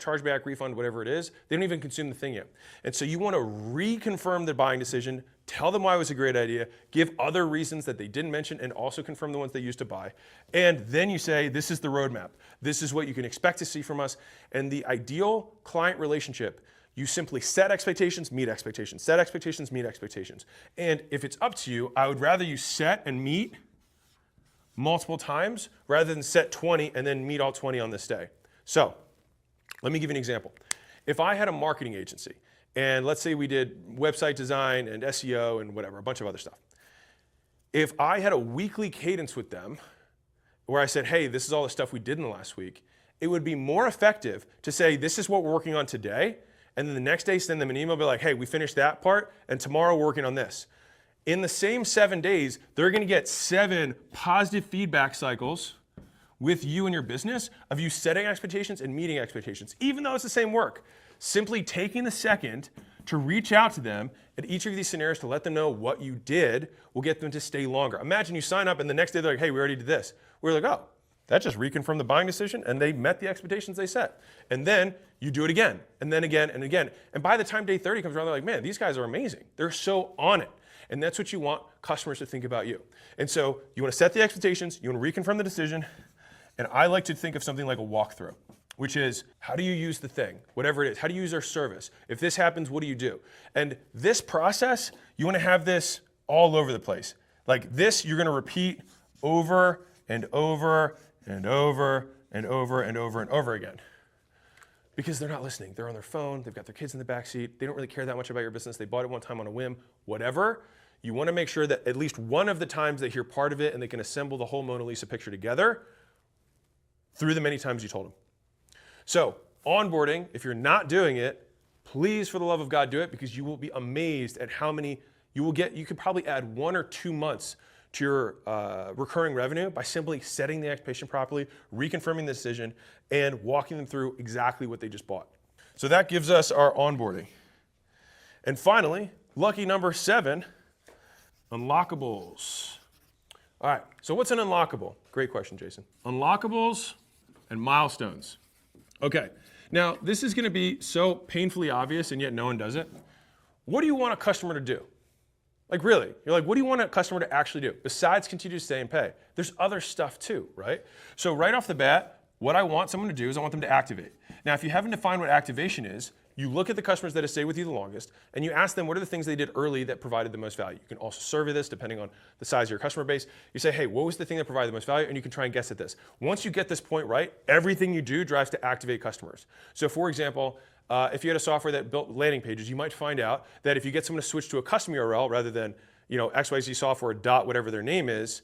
chargeback, refund, whatever it is. They don't even consume the thing yet. And so you want to reconfirm the buying decision, tell them why it was a great idea, give other reasons that they didn't mention, and also confirm the ones they used to buy. And then you say, this is the roadmap. This is what you can expect to see from us. And the ideal client relationship, you simply set expectations, meet expectations, set expectations, meet expectations. And if it's up to you, I would rather you set and meet multiple times rather than set 20 and then meet all 20 on this day. So let me give you an example. If I had a marketing agency, and let's say we did website design and SEO and whatever, a bunch of other stuff. If I had a weekly cadence with them where I said, hey, this is all the stuff we did in the last week, it would be more effective to say, this is what we're working on today, and then the next day send them an email, be like, hey, we finished that part, and tomorrow we're working on this. In the same 7 days, they're gonna get 7 positive feedback cycles with you and your business of you setting expectations and meeting expectations, even though it's the same work. Simply taking the second to reach out to them at each of these scenarios to let them know what you did will get them to stay longer. Imagine you sign up and the next day they're like, hey, we already did this. We're like, oh, that just reconfirmed the buying decision and they met the expectations they set. And then you do it again, and then again, and again. And by the time day 30 comes around, they're like, man, these guys are amazing. They're so on it. And that's what you want customers to think about you. And so you want to set the expectations, you want to reconfirm the decision, and I like to think of something like a walkthrough, which is, how do you use the thing, whatever it is? How do you use our service? If this happens, what do you do? And this process, you want to have this all over the place. Like this, you're going to repeat over and over and over and over and over and over again. Because they're not listening. They're on their phone. They've got their kids in the backseat. They don't really care that much about your business. They bought it one time on a whim, whatever. You want to make sure that at least one of the times they hear part of it and they can assemble the whole Mona Lisa picture together through the many times you told them. So onboarding, if you're not doing it, please, for the love of God, do it, because you will be amazed at how many you will get. You could probably add 1 or 2 months to your recurring revenue by simply setting the expectation properly, reconfirming the decision, and walking them through exactly what they just bought. So that gives us our onboarding. And finally, lucky number 7, unlockables. All right, so what's an unlockable? Great question, Jason. Unlockables and milestones. Okay, now this is gonna be so painfully obvious and yet no one does it. What do you want a customer to do? Like really, you're like, what do you want a customer to actually do? Besides continue to stay and pay. There's other stuff too, right? So right off the bat, what I want someone to do is I want them to activate. Now, if you haven't defined what activation is, you look at the customers that have stayed with you the longest and you ask them what are the things they did early that provided the most value. You can also survey this depending on the size of your customer base. You say, hey, what was the thing that provided the most value? And you can try and guess at this. Once you get this point right, everything you do drives to activate customers. So for example, if you had a software that built landing pages, you might find out that if you get someone to switch to a custom URL rather than XYZ software dot whatever their name is,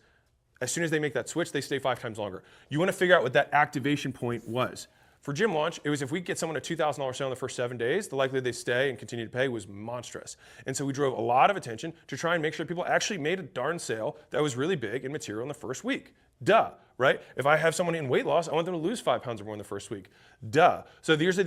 as soon as they make that switch, they stay 5 times longer. You want to figure out what that activation point was. For Gym Launch, it was if we get someone a $2,000 sale in the first 7 days, the likelihood they stay and continue to pay was monstrous. And so we drove a lot of attention to try and make sure people actually made a darn sale that was really big and material in the first week. Duh, right? If I have someone in weight loss, I want them to lose 5 pounds or more in the first week. Duh. So these are the